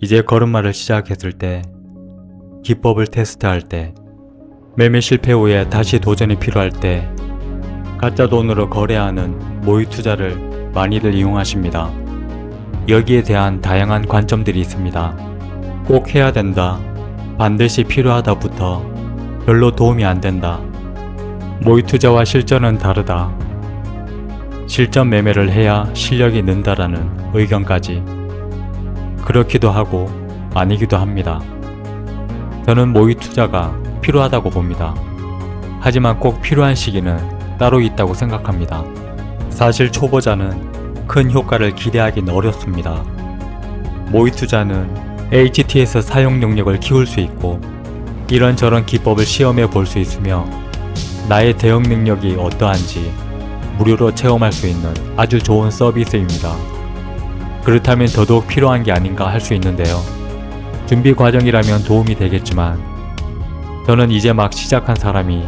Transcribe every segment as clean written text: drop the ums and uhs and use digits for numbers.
이제 걸음마를 시작했을 때, 기법을 테스트할 때, 매매 실패 후에 다시 도전이 필요할 때 가짜 돈으로 거래하는 모의 투자를 많이들 이용하십니다. 여기에 대한 다양한 관점들이 있습니다. 꼭 해야 된다, 반드시 필요하다부터 별로 도움이 안 된다, 모의 투자와 실전은 다르다, 실전 매매를 해야 실력이 는다라는 의견까지, 그렇기도 하고 아니기도 합니다. 저는 모의 투자가 필요하다고 봅니다. 하지만 꼭 필요한 시기는 따로 있다고 생각합니다. 사실 초보자는 큰 효과를 기대하긴 어렵습니다. 모의 투자는 HTS 사용 능력을 키울 수 있고 이런저런 기법을 시험해 볼 수 있으며 나의 대응 능력이 어떠한지 무료로 체험할 수 있는 아주 좋은 서비스입니다. 그렇다면 더더욱 필요한 게 아닌가 할 수 있는데요. 준비 과정이라면 도움이 되겠지만 저는 이제 막 시작한 사람이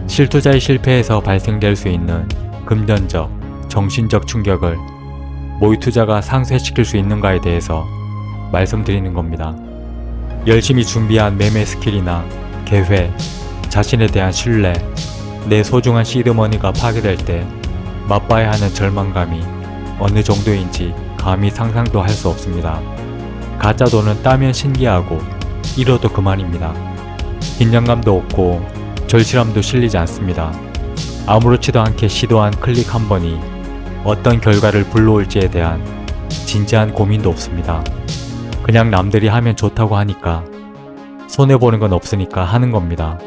실투자의 실패에서 발생될 수 있는 금전적, 정신적 충격을 모의 투자가 상쇄시킬 수 있는가에 대해서 말씀드리는 겁니다. 열심히 준비한 매매 스킬이나 계획, 자신에 대한 신뢰, 내 소중한 시드머니가 파괴될 때 맛봐야 하는 절망감이 어느 정도인지 감히 상상도 할 수 없습니다. 가짜 돈은 따면 신기하고 잃어도 그만입니다. 긴장감도 없고 절실함도 실리지 않습니다. 아무렇지도 않게 시도한 클릭 한 번이 어떤 결과를 불러올지에 대한 진지한 고민도 없습니다. 그냥 남들이 하면 좋다고 하니까 손해보는 건 없으니까 하는 겁니다.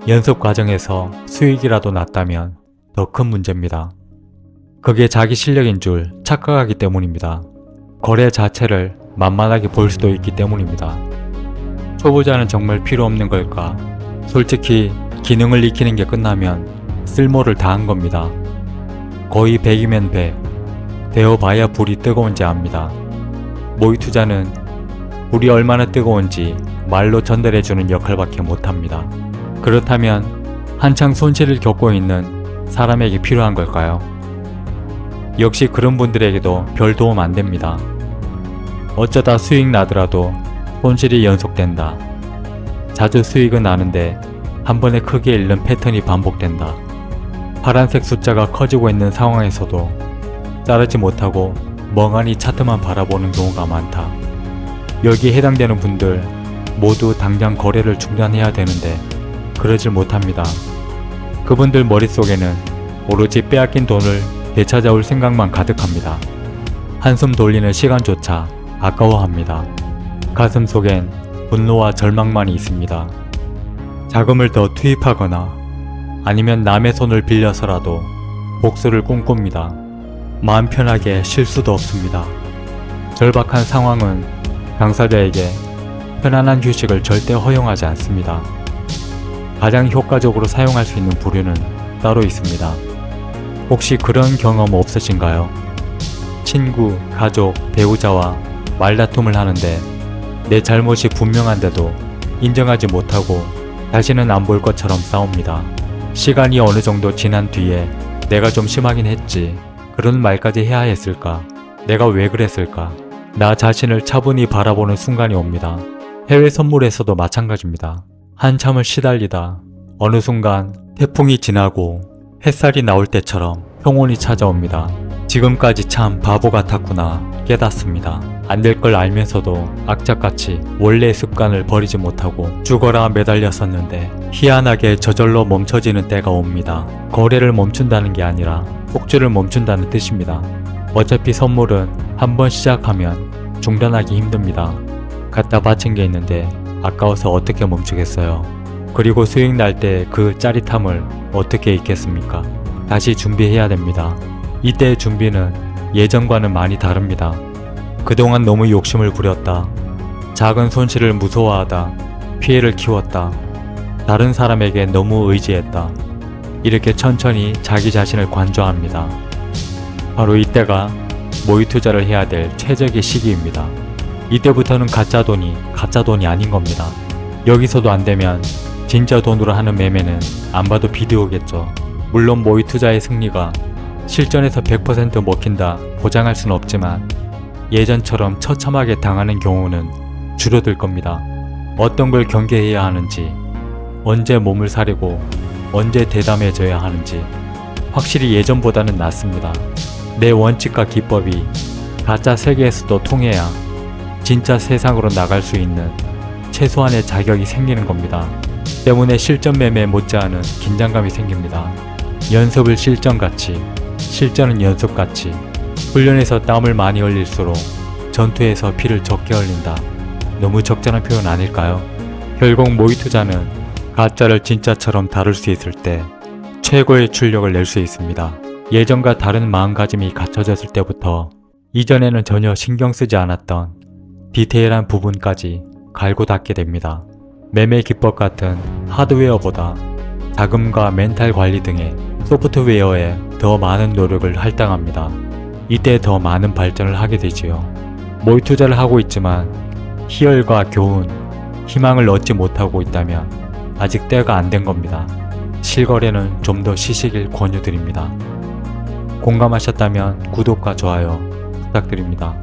연습 과정에서 수익이라도 났다면 더 큰 문제입니다. 그게 자기 실력인 줄 착각하기 때문입니다. 거래 자체를 만만하게 볼 수도 있기 때문입니다. 초보자는 정말 필요 없는 걸까? 솔직히 기능을 익히는 게 끝나면 쓸모를 다한 겁니다. 거의 100이면 100, 데워봐야 불이 뜨거운지 압니다. 모의 투자는 불이 얼마나 뜨거운지 말로 전달해주는 역할밖에 못합니다. 그렇다면 한창 손실을 겪고 있는 사람에게 필요한 걸까요? 역시 그런 분들에게도 별 도움 안 됩니다. 어쩌다 수익 나더라도 손실이 연속된다. 자주 수익은 나는데 한 번에 크게 잃는 패턴이 반복된다. 파란색 숫자가 커지고 있는 상황에서도 자르지 못하고 멍하니 차트만 바라보는 경우가 많다. 여기에 해당되는 분들 모두 당장 거래를 중단해야 되는데 그러질 못합니다. 그분들 머릿속에는 오로지 빼앗긴 돈을 되찾아올 생각만 가득합니다. 한숨 돌리는 시간조차 아까워합니다. 가슴 속엔 분노와 절망만이 있습니다. 자금을 더 투입하거나 아니면 남의 손을 빌려서라도 복수를 꿈꿉니다. 마음 편하게 쉴 수도 없습니다. 절박한 상황은 당사자에게 편안한 휴식을 절대 허용하지 않습니다. 가장 효과적으로 사용할 수 있는 부류는 따로 있습니다. 혹시 그런 경험 없으신가요? 친구, 가족, 배우자와 말다툼을 하는데 내 잘못이 분명한데도 인정하지 못하고 다시는 안 볼 것처럼 싸웁니다. 시간이 어느 정도 지난 뒤에 내가 좀 심하긴 했지, 그런 말까지 해야 했을까? 내가 왜 그랬을까? 나 자신을 차분히 바라보는 순간이 옵니다. 해외 선물에서도 마찬가지입니다. 한참을 시달리다 어느 순간 태풍이 지나고 햇살이 나올 때처럼 평온이 찾아옵니다. 지금까지 참 바보 같았구나 깨닫습니다. 안 될 걸 알면서도 악착같이 원래의 습관을 버리지 못하고 죽어라 매달렸었는데 희한하게 저절로 멈춰지는 때가 옵니다. 거래를 멈춘다는 게 아니라 폭주를 멈춘다는 뜻입니다. 어차피 선물은 한번 시작하면 중단하기 힘듭니다. 갖다 바친 게 있는데 아까워서 어떻게 멈추겠어요. 그리고 수익 날 때 그 짜릿함을 어떻게 잊겠습니까? 다시 준비해야 됩니다. 이때의 준비는 예전과는 많이 다릅니다. 그동안 너무 욕심을 부렸다. 작은 손실을 무서워하다. 피해를 키웠다. 다른 사람에게 너무 의지했다. 이렇게 천천히 자기 자신을 관조합니다. 바로 이때가 모의 투자를 해야 될 최적의 시기입니다. 이때부터는 가짜 돈이 아닌 겁니다. 여기서도 안 되면 진짜 돈으로 하는 매매는 안 봐도 비디오겠죠. 물론 모의 투자의 승리가 실전에서 100% 먹힌다 보장할 수는 없지만 예전처럼 처참하게 당하는 경우는 줄어들 겁니다. 어떤 걸 경계해야 하는지, 언제 몸을 사리고 언제 대담해져야 하는지 확실히 예전보다는 낫습니다. 내 원칙과 기법이 가짜 세계에서도 통해야 진짜 세상으로 나갈 수 있는 최소한의 자격이 생기는 겁니다. 때문에 실전 매매에 못지않은 긴장감이 생깁니다. 연습을 실전같이, 실전은 연습같이. 훈련에서 땀을 많이 흘릴수록 전투에서 피를 적게 흘린다. 너무 적절한 표현 아닐까요? 결국 모의 투자는 가짜를 진짜처럼 다룰 수 있을 때 최고의 출력을 낼 수 있습니다. 예전과 다른 마음가짐이 갖춰졌을 때부터 이전에는 전혀 신경 쓰지 않았던 디테일한 부분까지 갈고 닦게 됩니다. 매매 기법 같은 하드웨어보다 자금과 멘탈 관리 등의 소프트웨어에 더 많은 노력을 할당합니다. 이때 더 많은 발전을 하게 되지요. 모의 투자를 하고 있지만 희열과 교훈, 희망을 얻지 못하고 있다면 아직 때가 안 된 겁니다. 실거래는 좀 더 쉬시길 권유드립니다. 공감하셨다면 구독과 좋아요 부탁드립니다.